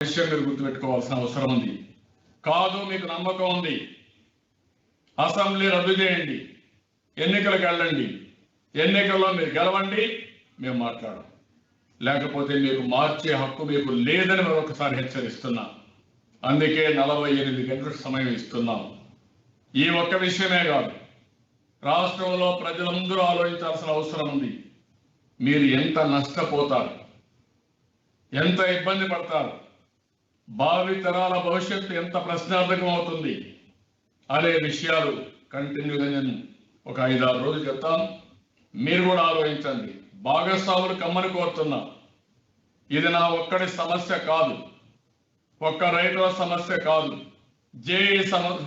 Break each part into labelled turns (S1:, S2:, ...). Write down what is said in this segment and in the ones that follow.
S1: విషయం మీరు గుర్తుపెట్టుకోవాల్సిన అవసరం ఉంది. కాదు మీకు నమ్మకం ఉంది, అసెంబ్లీ రద్దు చేయండి, ఎన్నికలకు వెళ్ళండి, ఎన్నికల్లో మీరు గెలవండి, మేము మాట్లాడం. లేకపోతే మీకు మార్చే హక్కు మీకు లేదని మరొకసారి హెచ్చరిస్తున్నా. అందుకే 48 గంటల సమయం ఇస్తున్నాం. ఈ ఒక్క విషయమే కాదు, రాష్ట్రంలో ప్రజలందరూ ఆలోచించాల్సిన అవసరం ఉంది. మీరు ఎంత నష్టపోతారు, ఎంత ఇబ్బంది పడతారు, భావి తరాల భవిష్యత్తు ఎంత ప్రశ్నార్థకం అవుతుంది అనే విషయాలు కంటిన్యూగా నేను ఒక 5-6 రోజులు చెప్తాను. మీరు కూడా ఆలోచించండి. భాగస్వాములు కమ్మని కోరుతున్నా. ఇది నా ఒక్కడి సమస్య కాదు, ఒక్క రైతుల సమస్య కాదు,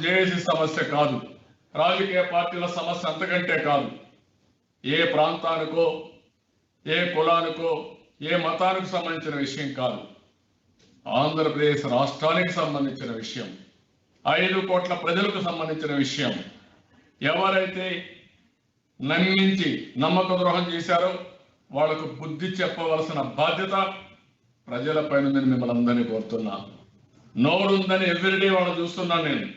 S1: జేఏసీ సమస్య కాదు, రాజకీయ పార్టీల సమస్య అంతకంటే కాదు. ఏ ప్రాంతానికో, ఏ కులానికో, ఏ మతానికి సంబంధించిన విషయం కాదు. ఆంధ్రప్రదేశ్ రాష్ట్రానికి సంబంధించిన విషయం, 5 కోట్ల ప్రజలకు సంబంధించిన విషయం. ఎవరైతే నమ్మించి నమ్మక ద్రోహం చేశారో వాళ్లకు బుద్ధి చెప్పవలసిన బాధ్యత ప్రజలపై ఉందని మిమ్మల్ని అందరినీ కోరుతున్నా. నోరుందని ఎవ్రీడే వాళ్ళు చూస్తున్నాను. నేను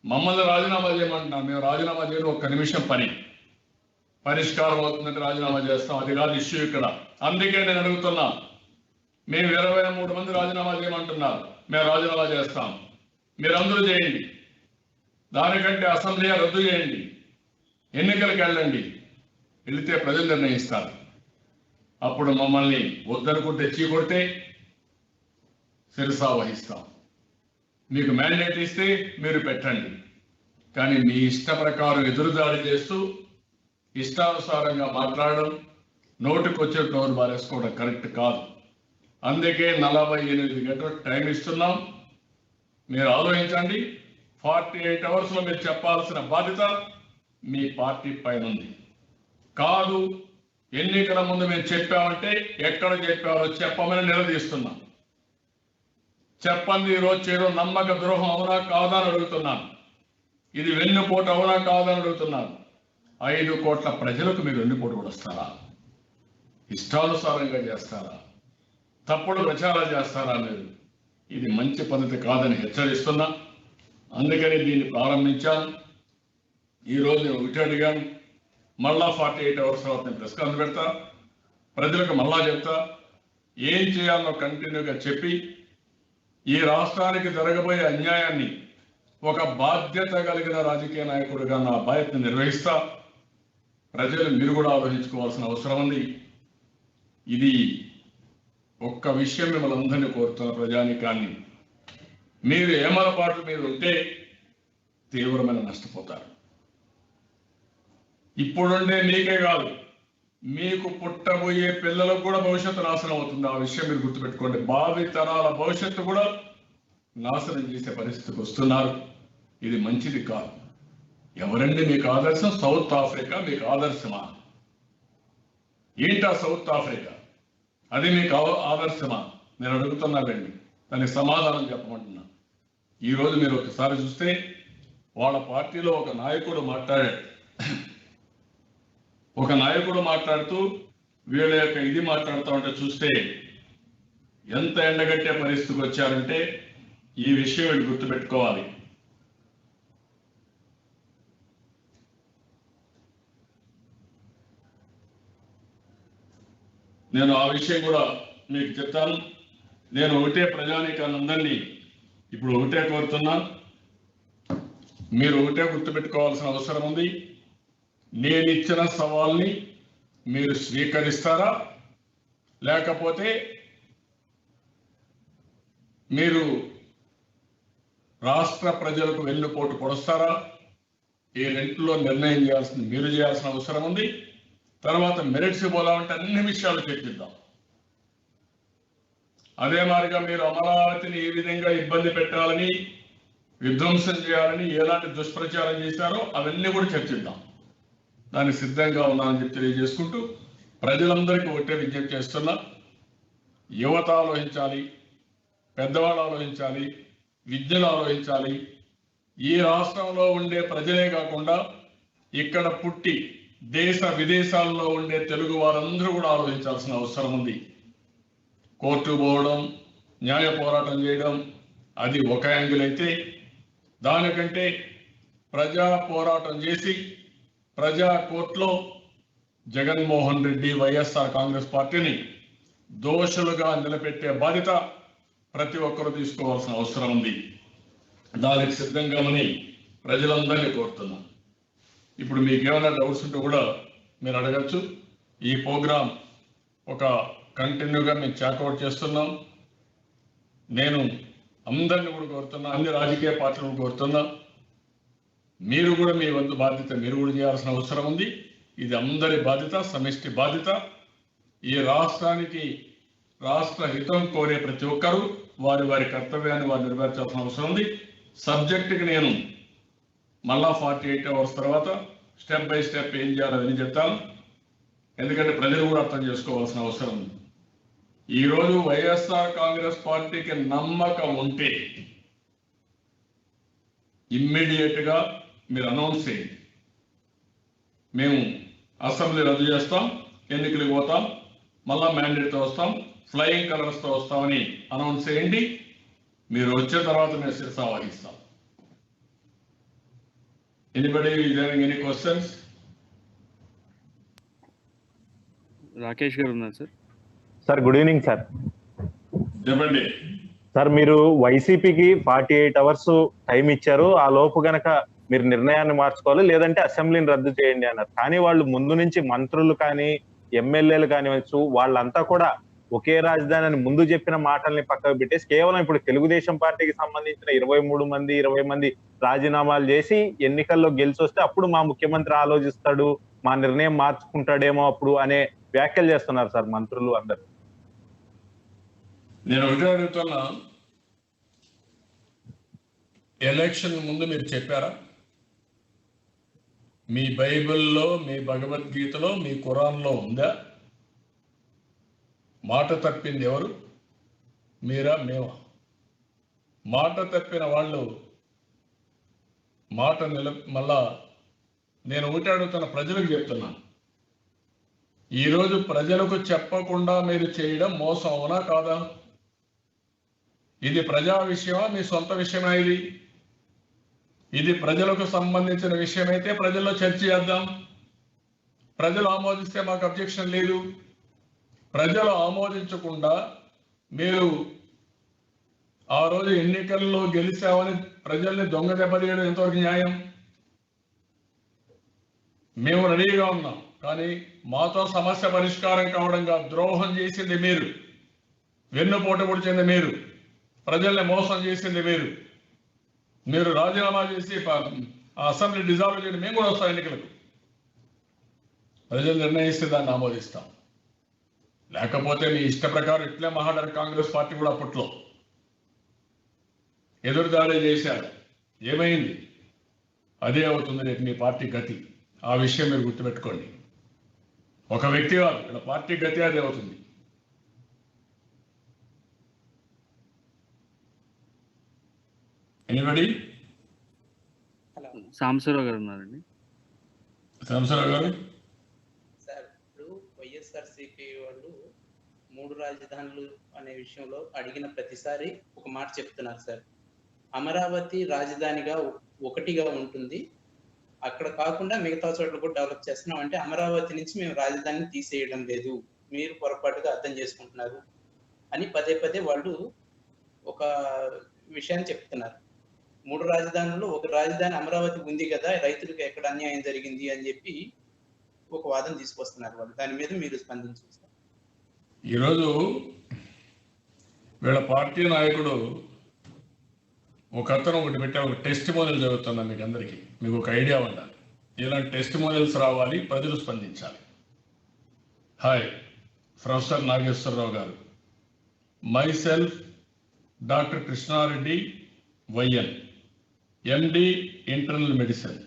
S1: మమ్మల్ని రాజీనామా చేయమంటున్నాను. మేము రాజీనామా చేయడం 1 నిమిషం పని, పరిష్కారం అవుతుందంటే రాజీనామా చేస్తాం. అది కాదు ఇష్యూ ఇక్కడ. అందుకే నేను అడుగుతున్నా, మేము 23 మంది రాజీనామా చేయమంటున్నారు, మేము రాజీనామా చేస్తాం. మీరందరూ చేయండి. దానికంటే అసెంబ్లీ రద్దు చేయండి, ఎన్నికలకు వెళ్ళండి. వెళితే ప్రజలు నిర్ణయిస్తారు. అప్పుడు మమ్మల్ని వద్దనుకుంటే చీకొడితే శిరసా వహిస్తాం. మీకు మ్యాండేట్ ఇస్తే మీరు పెట్టండి. కానీ మీ ఇష్ట ప్రకారం ఎదురుదాడి చేస్తూ ఇష్టానుసారంగా మాట్లాడడం, నోటికొచ్చే నోరు బారేసుకోవడం కరెక్ట్ కాదు. అందుకే 48 గంటల టైం ఇస్తున్నాం. మీరు ఆలోచించండి. 48 అవర్స్లో మీరు చెప్పాల్సిన బాధ్యత మీ పార్టీ పైన ఉంది. కాదు ఎన్నికల ముందు మేము చెప్పామంటే ఎక్కడ చెప్పారో చెప్పమని నిలదీస్తున్నాం. చెప్పండి ఈరోజు చేయడం నమ్మక ద్రోహం అవునా కాదా అని అడుగుతున్నాను. ఇది వెన్నుపోటు అవునా కాదా అని అడుగుతున్నాను. 5 కోట్ల ప్రజలకు మీరు వెన్నుపోటు కూడా వస్తారా? ఇష్టానుసారంగా చేస్తారా? తప్పుడు ప్రచారాలు చేస్తారా? మీరు ఇది మంచి పద్ధతి కాదని హెచ్చరిస్తున్నా. అందుకని దీన్ని ప్రారంభించాను. ఈరోజు నేను ఒకటి అడిగాను, మళ్ళా 48 అవర్స్ తర్వాత నేను ప్రెస్ కాన్ఫరెన్స్ పెడతా, ప్రజలకు మళ్ళా చెప్తా. ఏం చేయాలో కంటిన్యూగా చెప్పి ఈ రాష్ట్రానికి జరగబోయే అన్యాయాన్ని ఒక బాధ్యత కలిగిన రాజకీయ నాయకుడిగా నా బాధ్యతను నిర్వహిస్తా. ప్రజలు మీరు కూడా ఆలోచించుకోవాల్సిన అవసరం ఉంది. ఇది ఒక్క విషయం మిమ్మల్ని అందరినీ కోరుతున్న ప్రజానీకాన్ని, మీరు ఏమరపాట్లు మీరు ఉంటే తీవ్రమైన నష్టపోతారు. ఇప్పుడుండే మీకే కాదు, మీకు పుట్టబోయే పిల్లలకు కూడా భవిష్యత్తు నాశనం అవుతుంది. ఆ విషయం మీరు గుర్తుపెట్టుకోండి. భావి తరాల భవిష్యత్తు కూడా నాశనం చేసే పరిస్థితికి వస్తున్నారు. ఇది మంచిది కాదు. ఎవరండి మీకు ఆదర్శం? సౌత్ ఆఫ్రికా మీకు ఆదర్శమా? ఏంటా సౌత్ ఆఫ్రికా? అది మీకు ఆదర్శమా? నేను అడుగుతున్నానండి, దానికి సమాధానం చెప్పమంటున్నా. ఈరోజు మీరు ఒకసారి చూస్తే వాళ్ళ పార్టీలో ఒక నాయకుడు మాట్లాడుతూ వీళ్ళ యొక్క ఇది మాట్లాడుతూ ఉంటే చూస్తే ఎంత ఎండగట్టే పరిస్థితికి వచ్చారంటే ఈ విషయం వీళ్ళు గుర్తుపెట్టుకోవాలి. నేను ఆ విషయం కూడా మీకు చెప్తాను. నేను ఒకటే ప్రజానీకాలందరినీ ఇప్పుడు ఒకటే కోరుతున్నాను, మీరు ఒకటే గుర్తుపెట్టుకోవాల్సిన అవసరం ఉంది. నేను ఇచ్చిన సవాల్ని మీరు స్వీకరిస్తారా, లేకపోతే మీరు రాష్ట్ర ప్రజలకు వెన్నుపోటు పొడుస్తారా? ఈ రెంట్లో నిర్ణయం మీరు చేయాల్సిన అవసరం ఉంది. తర్వాత మెరిట్స్ పోలాలంటే అన్ని విషయాలు చర్చిద్దాం. అదే మాదిరిగా మీరు అమరావతిని ఏ విధంగా ఇబ్బంది పెట్టాలని, విధ్వంసం చేయాలని ఎలాంటి దుష్ప్రచారం చేశారో అవన్నీ కూడా చర్చిద్దాం. దానికి సిద్ధంగా ఉన్నానని చెప్పి తెలియజేసుకుంటూ ప్రజలందరికీ ఒకటే విజ్ఞప్తి చేస్తున్నా. యువత ఆలోచించాలి, పెద్దవాళ్ళు ఆలోచించాలి, విద్యను ఆలోచించాలి. ఈ రాష్ట్రంలో ఉండే ప్రజలే కాకుండా ఇక్కడ పుట్టి దేశ విదేశాల్లో ఉండే తెలుగు వారందరూ కూడా ఆలోచించాల్సిన అవసరం ఉంది. కోర్టు పోవడం, న్యాయ పోరాటం చేయడం అది ఒక యాంగిల్ అయితే, దానికంటే ప్రజా పోరాటం చేసి ప్రజా కోర్టులో జగన్మోహన్ రెడ్డి వైఎస్ఆర్ కాంగ్రెస్ పార్టీని దోషులుగా నిలబెట్టే బాధ్యత ప్రతి ఒక్కరూ తీసుకోవాల్సిన అవసరం ఉంది. దానికి సిద్ధంగామని ప్రజలందరినీ కోరుతున్నాం. ఇప్పుడు మీకు ఏమైనా డౌట్స్ ఉంటే కూడా మీరు అడగచ్చు. ఈ ప్రోగ్రాం ఒక కంటిన్యూగా మేము చాకౌట్ చేస్తున్నాం. నేను అందరిని కూడా కోరుతున్నా, అన్ని రాజకీయ పార్టీలను కోరుతున్నా, మీరు కూడా మీ వంతు బాధ్యత మీరు కూడా చేయాల్సిన అవసరం ఉంది. ఇది అందరి బాధ్యత, సమిష్టి బాధ్యత. ఈ రాష్ట్రానికి రాష్ట్ర హితం కోరే ప్రతి ఒక్కరూ వారి వారి కర్తవ్యాన్ని వారు నెరవేర్చాల్సిన అవసరం ఉంది. సబ్జెక్టుకి నేను మళ్ళా 48 అవర్స్ తర్వాత స్టెప్ బై స్టెప్ ఏం చేయాలని చెప్తాను. ఎందుకంటే ప్రజలు కూడా అర్థం చేసుకోవాల్సిన అవసరం ఉంది. ఈరోజు వైఎస్ఆర్ కాంగ్రెస్ పార్టీకి నమ్మకం ఉంటే ఇమ్మీడియట్ గా మీరు అనౌన్స్ చేయండి. మేము అసెంబ్లీ రద్దు చేస్తాం, ఎన్నికలకు పోతాం, మళ్ళా మ్యాండేట్తో వస్తాం, ఫ్లయింగ్ కలర్స్తో వస్తామని అనౌన్స్ చేయండి. మీరు వచ్చిన తర్వాత మేము శిరస వహిస్తాం. Anybody any questions?
S2: Rakesh garu ఉన్నారు sir.
S3: Sir good evening sir.
S1: చెప్పండి
S3: సార్, మీరు వైసీపీకి 48 అవర్స్ టైం ఇచ్చారు. ఆ లోపు గనక మీరు నిర్ణయాన్ని మార్చుకోవాలి, లేదంటే అసెంబ్లీని రద్దు చేయండి అన్నారు. కానీ వాళ్ళు ముందు నుంచి మంత్రులు కానీ ఎమ్మెల్యేలు కానివచ్చు వాళ్ళంతా కూడా ఒకే రాజధాని అని ముందు చెప్పిన మాటల్ని పక్కకు పెట్టేసి కేవలం ఇప్పుడు తెలుగుదేశం పార్టీకి సంబంధించిన 20 మంది రాజీనామాలు చేసి ఎన్నికల్లో గెలిచి వస్తే అప్పుడు మా ముఖ్యమంత్రి ఆలోచిస్తాడు, మా నిర్ణయం మార్చుకుంటాడేమో అప్పుడు అనే వ్యాఖ్యలు చేస్తున్నారు సార్ మంత్రులు అందరు.
S1: నేను ఒకటే అడుగుతున్నా, ఎలక్షన్ ముందు మీరు చెప్పారా? మీ బైబిల్లో, మీ భగవద్గీతలో, మీ ఖురాన్లో ఉందా? మాట తప్పింది ఎవరు? మీరా మేమా? మాట తప్పిన వాళ్ళు మాట మళ్ళా నేను ఒకటి అడుగుతున్న ప్రజలకు చెప్తున్నాను, ఈరోజు ప్రజలకు చెప్పకుండా మీరు చేయడం మోసం అవునా కాదా? ఇది ప్రజా విషయమా, మీ సొంత విషయమా? ఇది ప్రజలకు సంబంధించిన విషయం అయితే ప్రజల్లో చర్చ చేద్దాం. ప్రజలు ఆమోదిస్తే మాకు అబ్జెక్షన్ లేదు. ప్రజలు ఆమోదించకుండా మీరు ఆ రోజు ఎన్నికల్లో గెలిచామని ప్రజల్ని దొంగ దెబ్బతీయడం ఎంతవరకు న్యాయం? మేము రెడీగా ఉన్నాం, కానీ మాతో సమస్య పరిష్కారం కావడంగా ద్రోహం చేసింది మీరు, వెన్నుపోటు పొడిచింది మీరు, ప్రజల్ని మోసం చేసింది మీరు. మీరు రాజీనామా చేసి అసెంబ్లీ డిజాల్వ్ చేయండి, మేము కూడా వస్తాం ఎన్నికలకు. ప్రజలు నిర్ణయిస్తే దాన్ని ఆమోదిస్తాం. లేకపోతే మీ ఇష్ట ప్రకారం ఇట్లే మహాడర్ కాంగ్రెస్ పార్టీ కూడా అప్పట్లో ఎదురుదాడి చేశారు. ఏమైంది? అదే అవుతుంది రేపు మీ పార్టీ గతి. ఆ విషయం మీరు గుర్తుపెట్టుకోండి. ఒక వ్యక్తి కాదు, ఇలా పార్టీ గతి అదే అవుతుంది. ఎనీబడి?
S2: సాంబశివరావు గారు ఉన్నారండి.
S1: సాంబశివరావు గారు.
S4: సార్, ఇప్పుడు వైఎస్ఆర్సీపీ వాళ్ళు 3 రాజధానులు అనే విషయంలో అడిగిన ప్రతిసారి ఒక మాట చెప్తున్నారు సార్. అమరావతి రాజధానిగా ఒకటిగా ఉంటుంది, అక్కడ కాకుండా మిగతా చోట్ల కూడా డెవలప్ చేస్తున్నాం. అంటే అమరావతి నుంచి మేము రాజధానిని తీసేయడం లేదు, మీరు పొరపాటుగా అర్థం చేసుకుంటున్నారు అని పదే పదే వాళ్ళు ఒక విషయాన్ని చెప్తున్నారు. 3 రాజధానుల్లో ఒక రాజధాని అమరావతి ఉంది కదా, రైతులకు ఎక్కడ అన్యాయం జరిగింది అని చెప్పి ఒక వాదన తీసుకొస్తున్నారు వాళ్ళు. దాని మీద మీరు స్పందించారు సార్.
S1: ఈరోజు వీళ్ళ పార్టీ నాయకుడు ఒక అతను ఒకటి పెట్టా, ఒక టెస్టిమోనియల్ చదువుతున్నా మీకు అందరికీ, మీకు ఒక ఐడియా ఉండాలి. ఇలాంటి టెస్టిమోనియల్స్ రావాలి, ప్రజలు స్పందించాలి. హాయ్, ప్రొఫెసర్ నాగేశ్వరరావు గారు. Myself doctor Krishna Reddy YN, MD internal medicine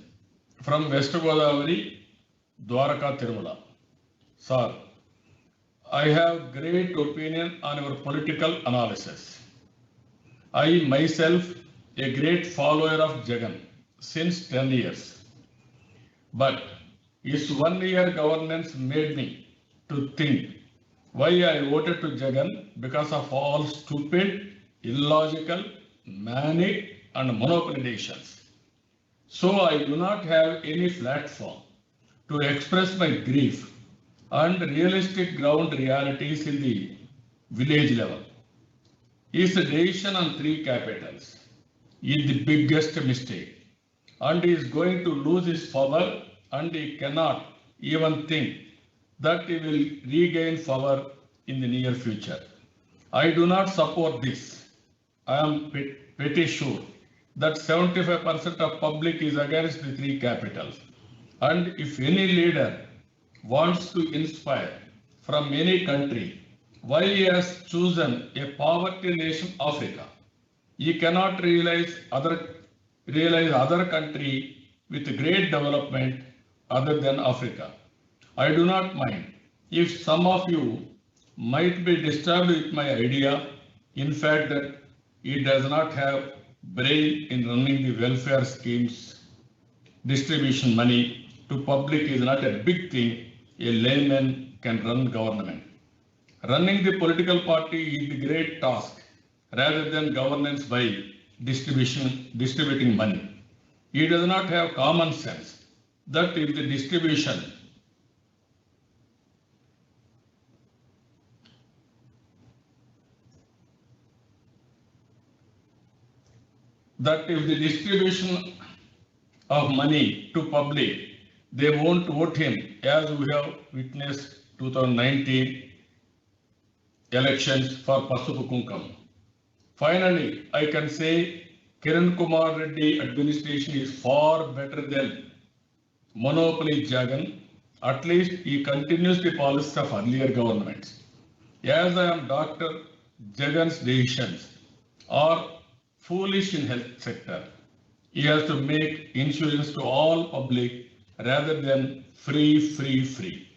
S1: from West Godavari, Dwaraka, Tirumala. Sir, I have great opinion on your political analysis. I myself a great follower of Jagan since 10 years. But his 1 year governance made me to think why I voted to Jagan because of all stupid illogical, manic, and monopoly decisions. So I do not have any platform to express my grief and realistic ground realities in the village level. His decision on 3 capitals is the biggest mistake, and he is going to lose his power, and he cannot even think that he will regain power in the near future. I do not support this. I am pretty sure that 75% of public is against the 3 capitals. And if any leader wants to inspire from any country why he has chosen a poverty nation Africa, he cannot realize other country with great development other than Africa. I do not mind if some of you might be disturbed with my idea, in fact that he does not have brain in running the welfare schemes. Distribution money to public is not a big thing. A layman can run government. Running the political party is the great task rather than governance by distributing money. He does not have common sense that if the distribution of money to public, they won't vote him, as we have witnessed 2019 elections for Pasupu Kunkam. Finally, I can say Kiran Kumar Reddy administration is far better than monopoly Jagan. At least he continues the policies of earlier governments. As I am Dr. Jagan's decisions are foolish in health sector. He has to make insurance to all public rather than free.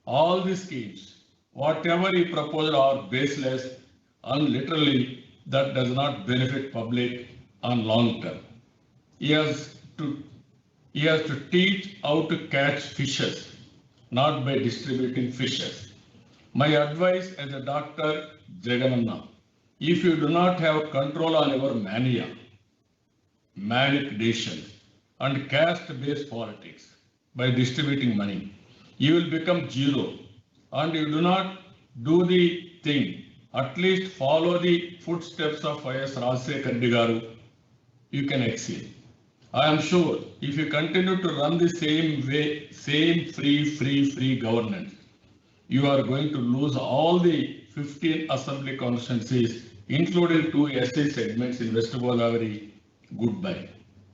S1: All these schemes, whatever he proposed, are baseless and literally that does not benefit public on long term. He has to teach how to catch fishes, not by distributing fishes. My advice as a Dr. Jagananna, if you do not have control on your manic decisions and caste-based politics by distributing money, you will become zero, and you do not do the thing. At least follow the footsteps of Y.S. Rajshekhar Reddy Garu, you can exceed. I am sure if you continue to run the same way, same free governance, you are going to lose all the 15 assembly constituencies, including 2 SC segments in West Godavari. Goodbye.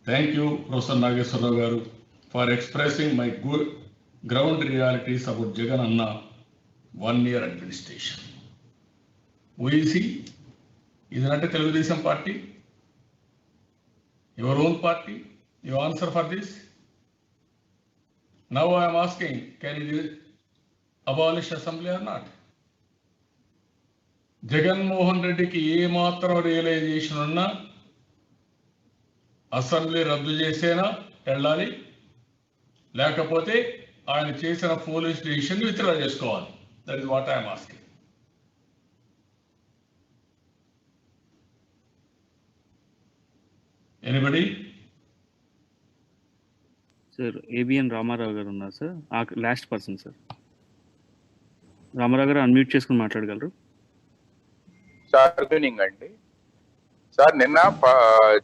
S1: Thank you, Professor Nageswara Garu, for expressing my good ground realities about Jagananna 1-year administration. Who is he? Is not a Telugudesam party? Your own party? You answer for this? Now I am asking, can you abolish assembly or not? Jagan Mohan Reddy ki ye matra realization unna assembly రద్దు చేసేనా వెళ్ళాలి, లేకపోతే ఆయన చేసిన police decision withdraw చేసుకోవాలి. That is what I'm asking. Anybody?
S2: Sir ABN Rama Rao గారు ఉన్నారు sir, last person sir. Rama Rao గారు అన్మ్యూట్ చేసుకుని మాట్లాడగలరు
S5: సార్? గుడ్ ఈవినింగ్ అండి. సార్, నిన్న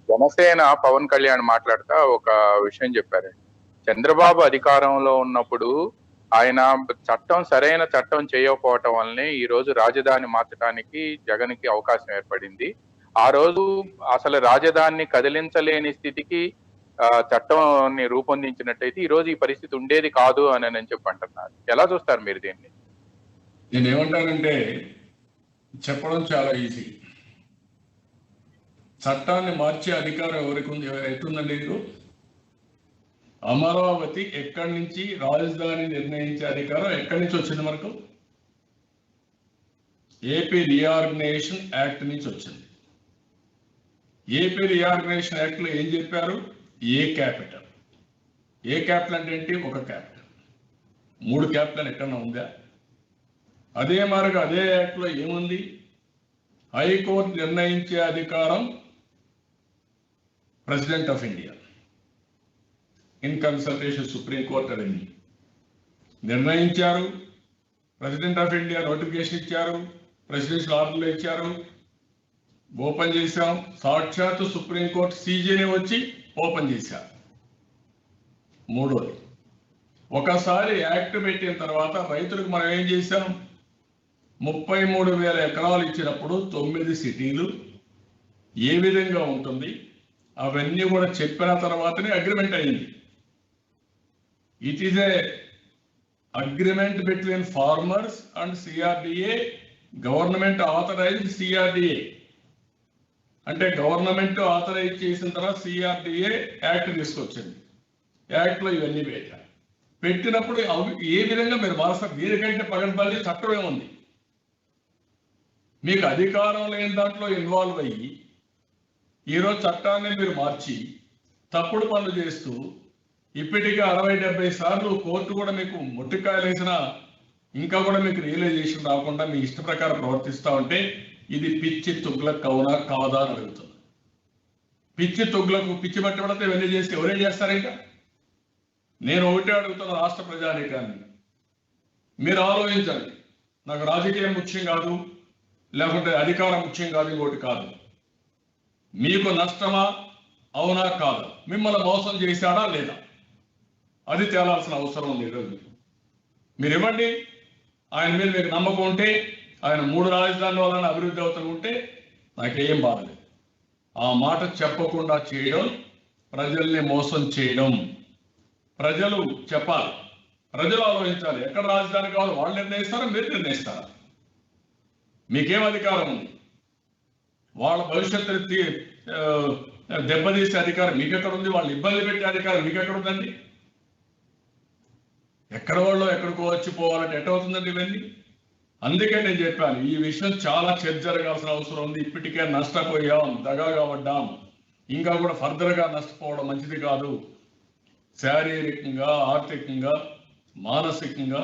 S5: జనసేన పవన్ కళ్యాణ్ మాట్లాడుతూ ఒక విషయం చెప్పారండి. చంద్రబాబు అధికారంలో ఉన్నప్పుడు ఆయన సరైన చట్టం చేయకపోవటం వల్లనే ఈ రోజు రాజధాని మార్చడానికి జగన్కి అవకాశం ఏర్పడింది. ఆ రోజు అసలు రాజధానిని కదిలించలేని స్థితికి చట్టాన్ని రూపొందించినట్టయితే ఈ రోజు ఈ పరిస్థితి ఉండేది కాదు అని చెప్పి అంటున్నారు. ఎలా చూస్తారు మీరు దీన్ని?
S1: నేను ఏమంటానంటే, చెప్పడం చాలా ఈజీ. చట్టాన్ని మార్చే అధికారం ఎవరికి ఉంది? ఎట్టుందండి? అమరావతి ఎక్కడి నుంచి రాజధాని నిర్ణయించే అధికారం ఎక్కడి నుంచి వచ్చింది మనకు? ఏపీ రీఆర్గనైజేషన్ యాక్ట్ నుంచి వచ్చింది. ఏపీ రీఆర్గనైజేషన్ యాక్ట్ లో ఏం చెప్పారు? ఏ క్యాపిటల్. ఏ క్యాపిటల్ అంటే ఏంటి? ఒక క్యాపిటల్. 3 క్యాపిటల్ ఎక్కడన్నా ఉందా? అదే మారుగా అదే యాక్ట్ లో ఏముంది? హైకోర్టు నిర్ణయించే అధికారం president of India in consultation supreme court అవన్నీ నిర్ణయించారు. ప్రెసిడెంట్ ఆఫ్ ఇండియా నోటిఫికేషన్ ఇచ్చారు, ప్రెసిడెన్షియల్ ఆర్డర్లు ఇచ్చారు, ఓపెన్ చేశాం. సాక్షాత్తు సుప్రీంకోర్టు సీజీని వచ్చి ఓపెన్ చేశారు. మూడోది, ఒకసారి యాక్ట్ పెట్టిన తర్వాత రైతులకు మనం ఏం చేశాం? 33,000 ఎకరాలు ఇచ్చినప్పుడు 9 సిటీలు ఏ విధంగా ఉంటుంది అవన్నీ కూడా చెప్పిన తర్వాతనే అగ్రిమెంట్ అయింది. It is a agreement between farmers and CRDA, government authorized CRDA. అంటే గవర్నమెంట్ ఆథరైజ్ చేసిన తర్వాత సిఆర్డిఏ యాక్ట్ తీసుకొచ్చింది. యాక్ట్లో ఇవన్నీ పెట్టినప్పుడు ఏ విధంగా మీరు మారుస్తారు? దీనికంటే పగడబల్లి చట్టమే ఉంది. మీకు అధికారం లేని దాంట్లో ఇన్వాల్వ్ అయ్యి ఈరోజు చట్టాన్ని మీరు మార్చి తప్పుడు పనులు చేస్తూ ఇప్పటికే 60-70 సార్లు కోర్టు కూడా మీకు ముట్టికాయలు వేసినా ఇంకా కూడా మీకు రియలైజేషన్ రాకుండా మీ ఇష్ట ప్రకారం ప్రవర్తిస్తూ ఉంటే ఇది పిచ్చి తుగ్లక్ అవునా కాదా అని అడుగుతుంది. పిచ్చి తుగ్లకు పిచ్చి బట్టి పడితే ఇవన్నీ చేస్తే ఎవరేం చేస్తారు? ఇంకా నేను ఒకటే అడుగుతున్న రాష్ట్ర ప్రజానీకాన్ని, మీరు ఆలోచించండి. నాకు రాజకీయం ముఖ్యం కాదు, లేకుంటే అధికారం ముఖ్యం కాదు, ఇంకోటి కాదు. మీకు నష్టమా అవునా కాదా? మిమ్మల్ని మోసం చేశాడా లేదా? అది తేలాల్సిన అవసరం ఉంది ఈరోజు. మీరు ఇవ్వండి. ఆయన మీద మీకు నమ్మకం ఉంటే, ఆయన 3 రాజధానుల వలన అభివృద్ధి అవుతుంటే నాకేం బాధలేదు. ఆ మాట చెప్పకుండా చేయడం ప్రజల్ని మోసం చేయడం. ప్రజలు చెప్పాలి, ప్రజలు ఆలోచించాలి. ఎక్కడ రాజధాని కావాలి వాళ్ళు నిర్ణయిస్తారా, మీరు నిర్ణయిస్తారా? మీకేం అధికారం ఉంది? వాళ్ళ భవిష్యత్తు దెబ్బతీసే అధికారం మీకెక్కడ ఉంది? వాళ్ళు ఇబ్బంది పెట్టే అధికారం మీకెక్కడ ఉందండి? ఎక్కడ వాళ్ళు ఎక్కడికో వచ్చి పోవాలంటే ఎట్టవుతుందండి ఇవన్నీ? అందుకే నేను చెప్పాను, ఈ విషయం చాలా చర్చ జరగాల్సిన అవసరం ఉంది. ఇప్పటికే నష్టపోయాం, దగాగా పడ్డాం, ఇంకా కూడా ఫర్దర్గా నష్టపోవడం మంచిది కాదు. శారీరకంగా, ఆర్థికంగా, మానసికంగా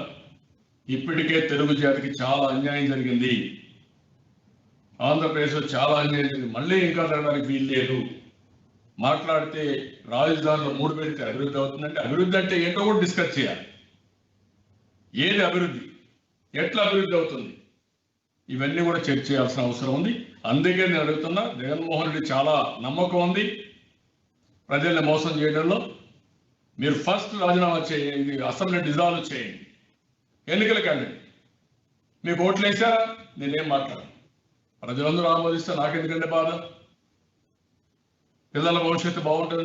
S1: ఇప్పటికే తెలుగు జాతికి చాలా అన్యాయం జరిగింది. ఆంధ్రప్రదేశ్లో చాలా అన్యాయం జరిగింది. మళ్ళీ ఇంకా జరగడానికి వీలు లేదు. మాట్లాడితే రాజధానిలో 3 పెడితే అభివృద్ధి అవుతుందంటే అభివృద్ధి అంటే ఏంటో కూడా డిస్కస్ చేయాలి. ఏది అభివృద్ధి, ఎట్లా అభివృద్ధి అవుతుంది, ఇవన్నీ కూడా చర్చ చేయాల్సిన అవసరం ఉంది. అందుకే నేను అడుగుతున్నా, జగన్మోహన్ రెడ్డి చాలా నమ్మకం ఉంది ప్రజల్ని మోసం చేయడంలో. మీరు ఫస్ట్ రాజీనామా చేయండి, అసెంబ్లీ డిజాల్వ్ చేయండి, ఎన్నికలకు వెళ్ళండి. మీకు ఓట్లు వేసారా? నేనేం మాట్లాడను. ప్రజలందరూ ఆమోదిస్తే నాకెందుకంటే బాధ? పిల్లల భవిష్యత్తు బాగుంటుంది.